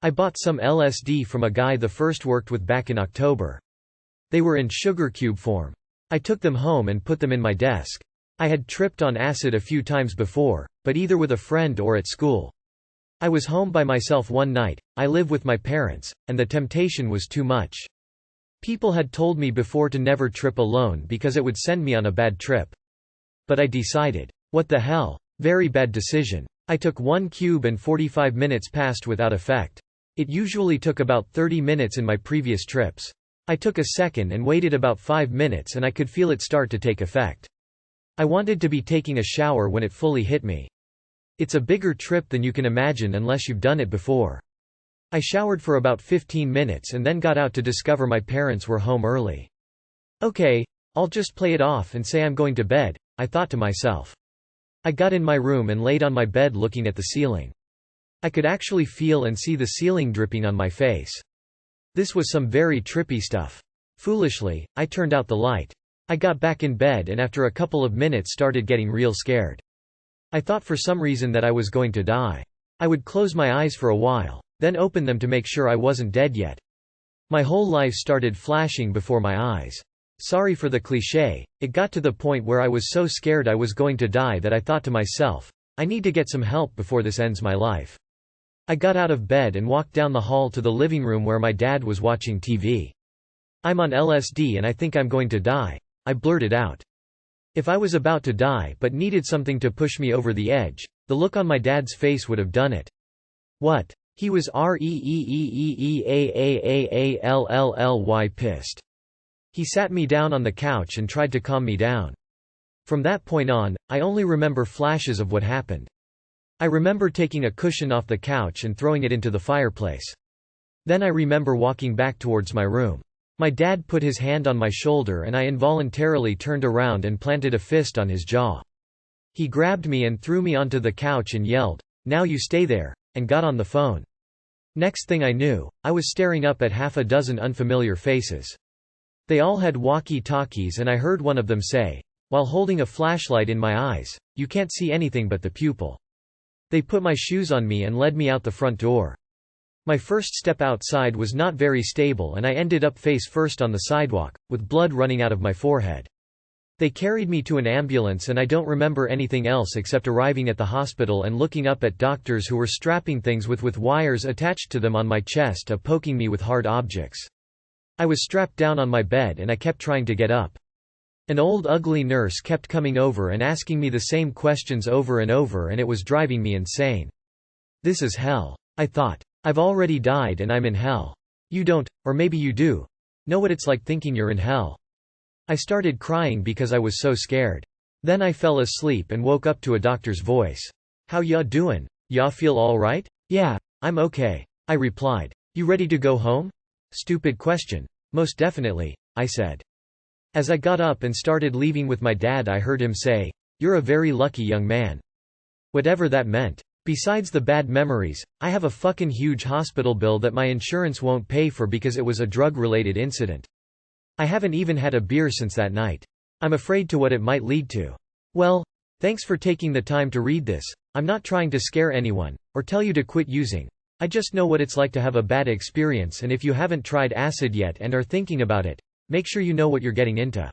I bought some LSD from a guy the first worked with back in October. They were in sugar cube form. I took them home and put them in my desk. I had tripped on acid a few times before, but either with a friend or at school. I was home by myself one night, I live with my parents, and the temptation was too much. People had told me before to never trip alone because it would send me on a bad trip. But I decided, what the hell? Very bad decision. I took 1 cube and 45 minutes passed without effect. It usually took about 30 minutes in my previous trips. I took a second and waited about 5 minutes and I could feel it start to take effect. I wanted to be taking a shower when it fully hit me. It's a bigger trip than you can imagine unless you've done it before. I showered for about 15 minutes and then got out to discover my parents were home early. Okay, I'll just play it off and say I'm going to bed, I thought to myself. I got in my room and laid on my bed looking at the ceiling. I could actually feel and see the ceiling dripping on my face. This was some very trippy stuff. Foolishly, I turned out the light. I got back in bed and after a couple of minutes started getting real scared. I thought for some reason that I was going to die. I would close my eyes for a while, then open them to make sure I wasn't dead yet. My whole life started flashing before my eyes. Sorry for the cliché, it got to the point where I was so scared I was going to die that I thought to myself, I need to get some help before this ends my life. I got out of bed and walked down the hall to the living room where my dad was watching TV. I'm on LSD and I think I'm going to die, I blurted out. If I was about to die but needed something to push me over the edge, the look on my dad's face would have done it. What? He was reeeeeeaally pissed. He sat me down on the couch and tried to calm me down. From that point on, I only remember flashes of what happened. I remember taking a cushion off the couch and throwing it into the fireplace. Then I remember walking back towards my room. My dad put his hand on my shoulder and I involuntarily turned around and planted a fist on his jaw. He grabbed me and threw me onto the couch and yelled, "Now you stay there," and got on the phone. Next thing I knew, I was staring up at half a dozen unfamiliar faces. They all had walkie-talkies and I heard one of them say, while holding a flashlight in my eyes, "You can't see anything but the pupil." They put my shoes on me and led me out the front door. My first step outside was not very stable and I ended up face first on the sidewalk, with blood running out of my forehead. They carried me to an ambulance and I don't remember anything else except arriving at the hospital and looking up at doctors who were strapping things with wires attached to them on my chest poking me with hard objects. I was strapped down on my bed and I kept trying to get up. An old ugly nurse kept coming over and asking me the same questions over and over and it was driving me insane. This is hell, I thought. I've already died and I'm in hell. You don't, or maybe you do, know what it's like thinking you're in hell. I started crying because I was so scared. Then I fell asleep and woke up to a doctor's voice. "How ya doin'? Ya feel alright?" "Yeah, I'm okay," I replied. "You ready to go home?" Stupid question. "Most definitely," I said. As I got up and started leaving with my dad I heard him say, "You're a very lucky young man." Whatever that meant. Besides the bad memories, I have a fucking huge hospital bill that my insurance won't pay for because it was a drug-related incident. I haven't even had a beer since that night. I'm afraid to what it might lead to. Well, thanks for taking the time to read this. I'm not trying to scare anyone, or tell you to quit using. I just know what it's like to have a bad experience and if you haven't tried acid yet and are thinking about it, make sure you know what you're getting into.